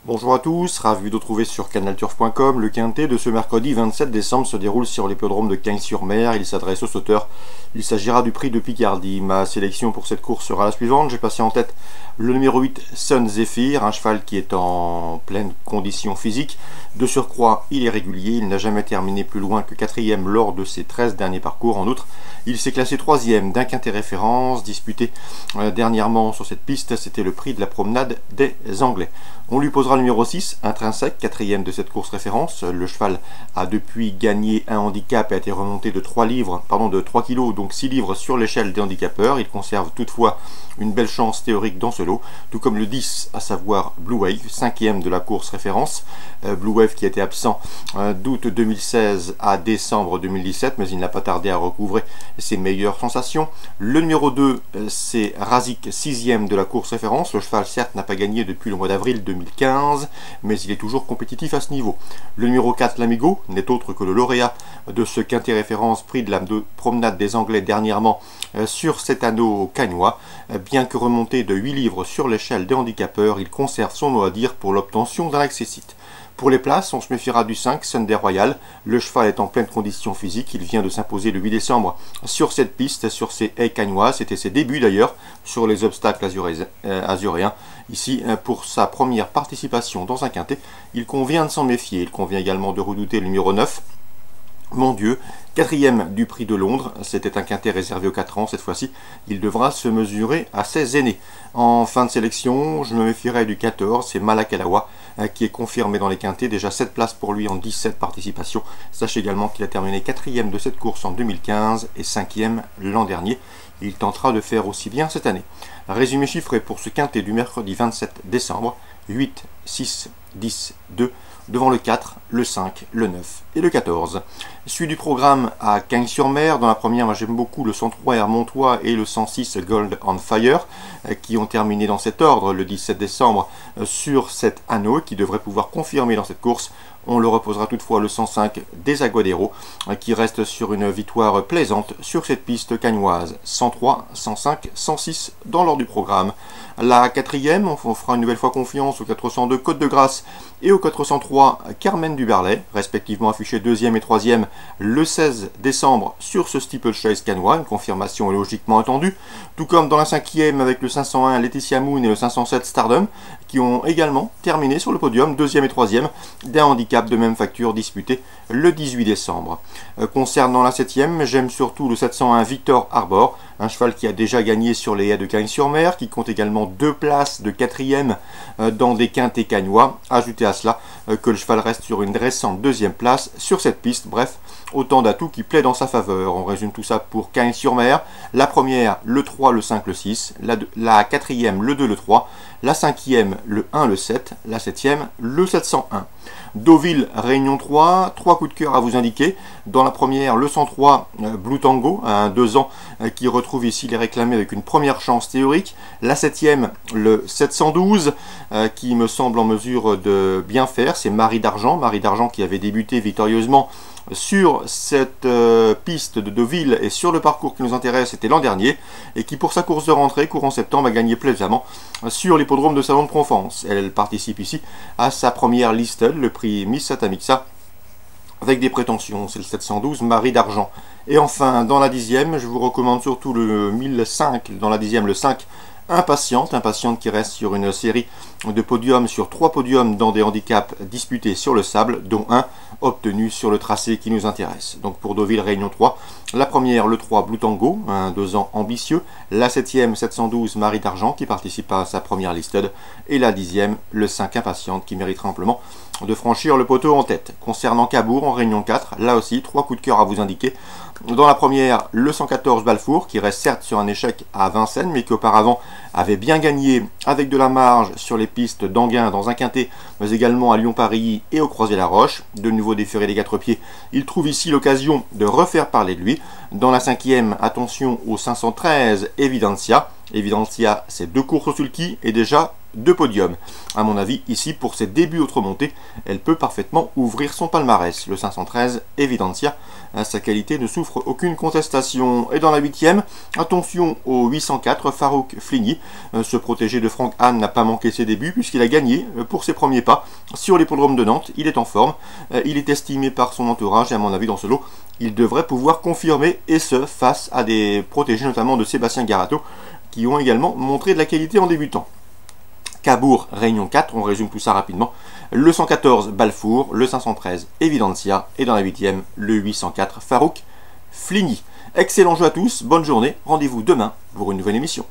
Bonjour à tous, ravi de retrouver sur canalturf.com. Le quintet de ce mercredi 27 décembre se déroule sur l'hippodrome de Cagnes-sur-Mer. Il s'adresse aux sauteurs. Il s'agira du prix de Picardie. Ma sélection pour cette course sera la suivante. J'ai passé en tête le numéro 8, Sun Zephyr, un cheval qui est en pleine condition physique. De surcroît, il est régulier. Il n'a jamais terminé plus loin que 4e lors de ses 13 derniers parcours. En outre, il s'est classé 3e d'un quintet référence disputé dernièrement sur cette piste. C'était le prix de la promenade des Anglais. On lui posera le numéro 6, Intrinsèque, 4e de cette course référence. Le cheval a depuis gagné un handicap et a été remonté de 3 kg, donc 6 livres sur l'échelle des handicapeurs. Il conserve toutefois une belle chance théorique dans ce lot, tout comme le 10, à savoir Blue Wave, 5e de la course référence. Blue Wave qui était absent d'août 2016 à décembre 2017, mais il n'a pas tardé à recouvrer ses meilleures sensations. Le numéro 2, c'est Razik, 6e de la course référence. Le cheval, certes, n'a pas gagné depuis le mois d'avril 2015, mais il est toujours compétitif à ce niveau. Le numéro 4, l'Amigo, n'est autre que le lauréat de ce quintet référence, prix de la promenade des Anglais dernièrement sur cet anneau cagnois. Bien que remonté de 8 livres sur l'échelle des handicapeurs, il conserve son mot à dire pour l'obtention d'un accessite. Pour les places, on se méfiera du 5, Sunday Royal. Le cheval est en pleine condition physique. Il vient de s'imposer le 8 décembre sur cette piste, sur ces haies cagnoises. C'était ses débuts d'ailleurs sur les obstacles azuréens. Ici, pour sa première participation dans un quintet, il convient de s'en méfier. Il convient également de redouter le numéro 9. Mon Dieu, 4e du prix de Londres, c'était un quintet réservé aux 4 ans, cette fois-ci, il devra se mesurer à ses aînés. En fin de sélection, je me méfierai du 14, c'est Malakalawa, qui est confirmé dans les quintets, déjà 7 places pour lui en 17 participations. Sachez également qu'il a terminé 4e de cette course en 2015 et 5e l'an dernier. Il tentera de faire aussi bien cette année. Résumé chiffré pour ce quintet du mercredi 27 décembre, 8, 6, 10, 2, devant le 4, le 5, le 9 et le 14. Suite du programme à Cagnes-sur-Mer. Dans la première, moi j'aime beaucoup le 103 Hermontois et le 106 Gold on Fire, qui ont terminé dans cet ordre le 17 décembre sur cet anneau, qui devrait pouvoir confirmer dans cette course. On le reposera toutefois le 105 des Aguadero, qui reste sur une victoire plaisante sur cette piste cagnoise. 103, 105, 106 dans l'ordre du programme. La 4e, on fera une nouvelle fois confiance au 402 Côte de Grâce et au 403 Carmen du Berlay, respectivement affichés 2e et 3e le 16 décembre sur ce steeplechase cagnois. Une confirmation est logiquement attendue, tout comme dans la 5e avec le 501 Laetitia Moon et le 507 Stardom, qui ont également terminé sur le podium 2e et 3e d'un handicap de même facture disputé le 18 décembre. Concernant la 7e, j'aime surtout le 701 Victor Arbor, un cheval qui a déjà gagné sur les haies de Cagnes-sur-Mer, qui compte également 2 places de 4e dans des quintets cagnois. Ajoutez à cela que le cheval reste sur une récente 2e place sur cette piste. Bref, autant d'atouts qui plaident en sa faveur. On résume tout ça pour Cagnes-sur-Mer. La première, le 3, le 5, le 6. La 4e, le 2, le 3. La 5e, le 1, le 7. La 7e, le 701. Deauville, Réunion 3, 3 coups de cœur à vous indiquer. Dans la première, le 103 Blue Tango, un 2 ans qui retrouve ici les réclamés avec une première chance théorique. La 7e, le 712 qui me semble en mesure de bien faire, c'est Marie d'Argent qui avait débuté victorieusement sur cette piste de Deauville et sur le parcours qui nous intéresse, c'était l'an dernier, et qui pour sa course de rentrée courant septembre a gagné plaisamment sur l'hippodrome de Salon de Provence. Elle participe ici à sa première listed, le prix Miss Satamixa, avec des prétentions, c'est le 712 Marie d'Argent. Et enfin, dans la 10e, je vous recommande surtout le 1005, dans la 10e, le 5 Impatiente qui reste sur une série de podiums, sur 3 podiums dans des handicaps disputés sur le sable, dont un obtenu sur le tracé qui nous intéresse. Donc pour Deauville, Réunion 3, la première, le 3 Blue Tango, un 2 ans ambitieux, la 7e, 712 Marie d'Argent qui participe à sa première listed, et la 10e, le 5 Impatiente qui méritera amplement de franchir le poteau en tête. Concernant Cabourg en Réunion 4, là aussi 3 coups de cœur à vous indiquer. Dans la première, le 114 Balfour, qui reste certes sur un échec à Vincennes, mais qui auparavant avait bien gagné avec de la marge sur les pistes d'Anguin dans un quintet, mais également à Lyon-Paris et au Croisé-la-Roche. De nouveau déféré des 4 pieds, il trouve ici l'occasion de refaire parler de lui. Dans la 5e, attention au 513 Evidencia, Evidencia, c'est 2 courses au sulky et déjà 2 podiums. À mon avis, ici, pour ses débuts autre-montée, elle peut parfaitement ouvrir son palmarès. Le 513, Evidencia, sa qualité ne souffre aucune contestation. Et dans la 8e, attention au 804, Farouk Fligny. Ce protégé de Franck Hahn n'a pas manqué ses débuts puisqu'il a gagné pour ses premiers pas sur l'hippodrome de Nantes. Il est en forme, il est estimé par son entourage et à mon avis, dans ce lot, il devrait pouvoir confirmer, et ce, face à des protégés notamment de Sébastien Garato, qui ont également montré de la qualité en débutant. Cabourg, Réunion 4, on résume tout ça rapidement. Le 114, Balfour, le 513, Evidencia, et dans la 8e, le 804, Farouk Fligny. Excellent jeu à tous, bonne journée, rendez-vous demain pour une nouvelle émission.